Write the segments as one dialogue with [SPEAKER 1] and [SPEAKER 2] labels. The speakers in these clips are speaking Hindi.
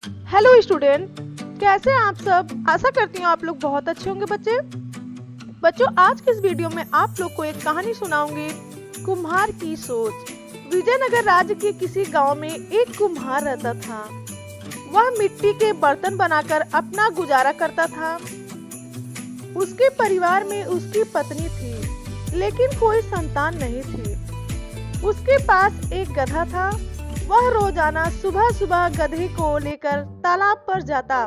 [SPEAKER 1] हेलो स्टूडेंट, कैसे हैं आप सब। आशा करती हूँ आप लोग बहुत अच्छे होंगे। बच्चों आज के इस वीडियो में आप लोग को एक कहानी सुनाऊंगी, कुम्हार की सोच। विजयनगर राज्य के किसी गांव में एक कुम्हार रहता था। वह मिट्टी के बर्तन बनाकर अपना गुजारा करता था। उसके परिवार में उसकी पत्नी थी, लेकिन कोई संतान नहीं थी। उसके पास एक गधा था। वह रोजाना सुबह सुबह गधे को लेकर तालाब पर जाता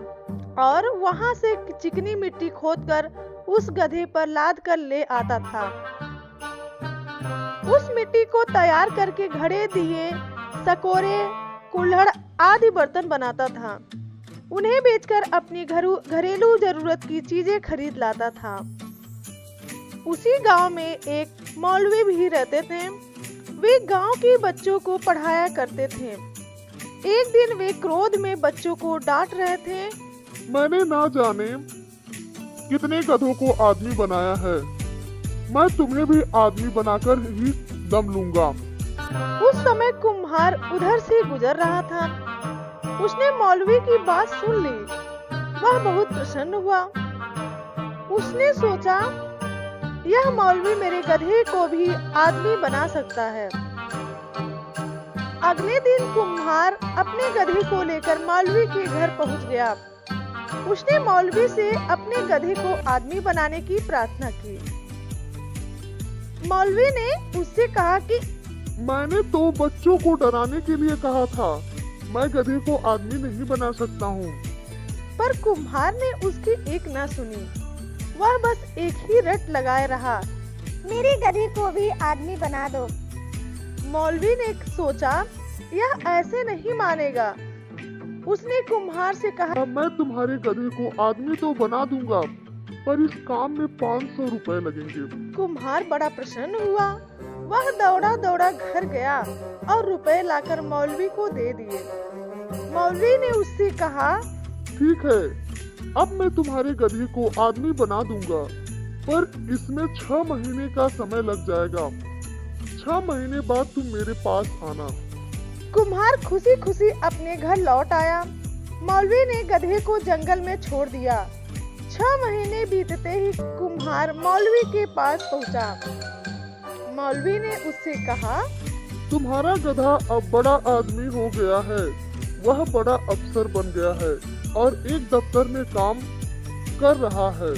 [SPEAKER 1] और वहां से चिकनी मिट्टी खोदकर उस गधे पर लाद कर ले आता था। उस मिट्टी को तैयार करके घड़े, दिए, सकोरे, कुल्हड़ आदि बर्तन बनाता था। उन्हें बेचकर अपनी घरेलू जरूरत की चीजें खरीद लाता था। उसी गांव में एक मौलवी भी रहते थे। वे गांव के बच्चों को पढ़ाया करते थे। एक दिन वे क्रोध में बच्चों को डांट रहे थे।
[SPEAKER 2] मैंने ना जाने कितने गधों को आदमी बनाया है। मैं तुम्हें भी आदमी बनाकर ही दम लूंगा।
[SPEAKER 1] उस समय कुम्हार उधर से गुजर रहा था। उसने मौलवी की बात सुन ली। वह बहुत प्रसन्न हुआ। उसने सोचा, यह मौलवी मेरे गधे को भी आदमी बना सकता है। अगले दिन कुम्हार अपने गधे को लेकर मौलवी के घर पहुंच गया। उसने मौलवी से अपने गधे को आदमी बनाने की प्रार्थना की। मौलवी ने उससे कहा कि
[SPEAKER 2] मैंने तो बच्चों को डराने के लिए कहा था। मैं गधे को आदमी नहीं बना सकता हूँ।
[SPEAKER 1] पर कुम्हार ने उसकी एक न सुनी। वह बस एक ही रट लगाए रहा,
[SPEAKER 3] मेरे गधे को भी आदमी बना दो।
[SPEAKER 1] मौलवी ने सोचा, यह ऐसे नहीं मानेगा। उसने कुम्हार से कहा,
[SPEAKER 2] मैं तुम्हारे गधे को आदमी तो बना दूंगा, पर इस काम में 500 रुपए लगेंगे।
[SPEAKER 1] कुम्हार बड़ा प्रसन्न हुआ। वह दौड़ा दौड़ा घर गया और रुपए लाकर मौलवी को दे दिए। मौलवी ने उससे कहा,
[SPEAKER 2] ठीक है, अब मैं तुम्हारे गधे को आदमी बना दूंगा, पर इसमें 6 महीने का समय लग जाएगा। 6 महीने बाद तुम मेरे पास आना।
[SPEAKER 1] कुम्हार खुशी खुशी अपने घर लौट आया। मौलवी ने गधे को जंगल में छोड़ दिया। 6 महीने बीतते ही कुम्हार मौलवी के पास पहुंचा। मौलवी ने उससे कहा,
[SPEAKER 2] तुम्हारा गधा अब बड़ा आदमी हो गया है। वह बड़ा अफसर बन गया है और एक दफ्तर में काम कर रहा है।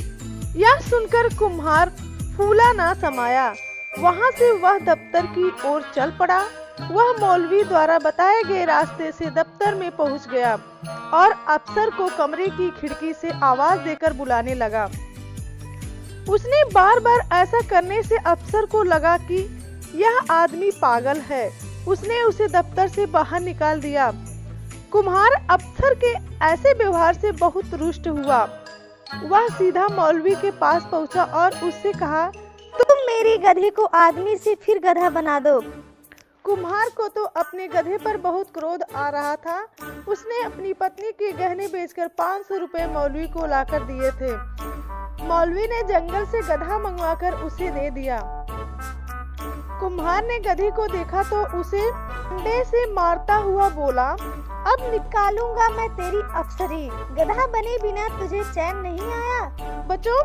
[SPEAKER 1] यह सुनकर कुम्हार फूला ना समाया। वहां से वह दफ्तर की ओर चल पड़ा। वह मौलवी द्वारा बताए गए रास्ते से दफ्तर में पहुंच गया और अफसर को कमरे की खिड़की से आवाज देकर बुलाने लगा। उसने बार बार ऐसा करने से अफसर को लगा कि यह आदमी पागल है। उसने उसे दफ्तर से बाहर निकाल दिया। कुम्हार अफसर के ऐसे व्यवहार से बहुत रुष्ट हुआ। वह सीधा मौलवी के पास पहुंचा और उससे कहा,
[SPEAKER 3] तुम मेरे गधे को आदमी से फिर गधा बना दो।
[SPEAKER 1] कुम्हार को तो अपने गधे पर बहुत क्रोध आ रहा था। उसने अपनी पत्नी के गहने बेचकर 500 रुपए मौलवी को लाकर दिए थे। मौलवी ने जंगल से गधा मंगवाकर उसे दे दिया। कुम्हार ने गधे को देखा तो उसे डंडे से मारता हुआ बोला,
[SPEAKER 3] अब निकालूंगा मैं तेरी अफसरी। गधा बने बिना तुझे चैन नहीं आया।
[SPEAKER 1] बच्चों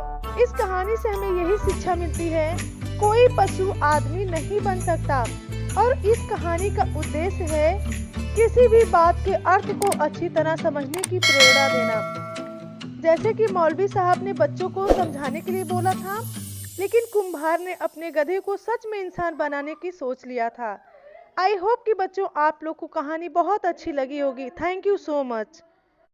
[SPEAKER 1] इस कहानी से हमें यही शिक्षा मिलती है, कोई पशु आदमी नहीं बन सकता। और इस कहानी का उद्देश्य है किसी भी बात के अर्थ को अच्छी तरह समझने की प्रेरणा देना। जैसे कि मौलवी साहब ने बच्चों को समझाने के लिए बोला था, लेकिन कुम्हार ने अपने गधे को सच में इंसान बनाने की सोच लिया था। आई होप कि बच्चों आप लोग को कहानी बहुत अच्छी लगी होगी। Thank you so much.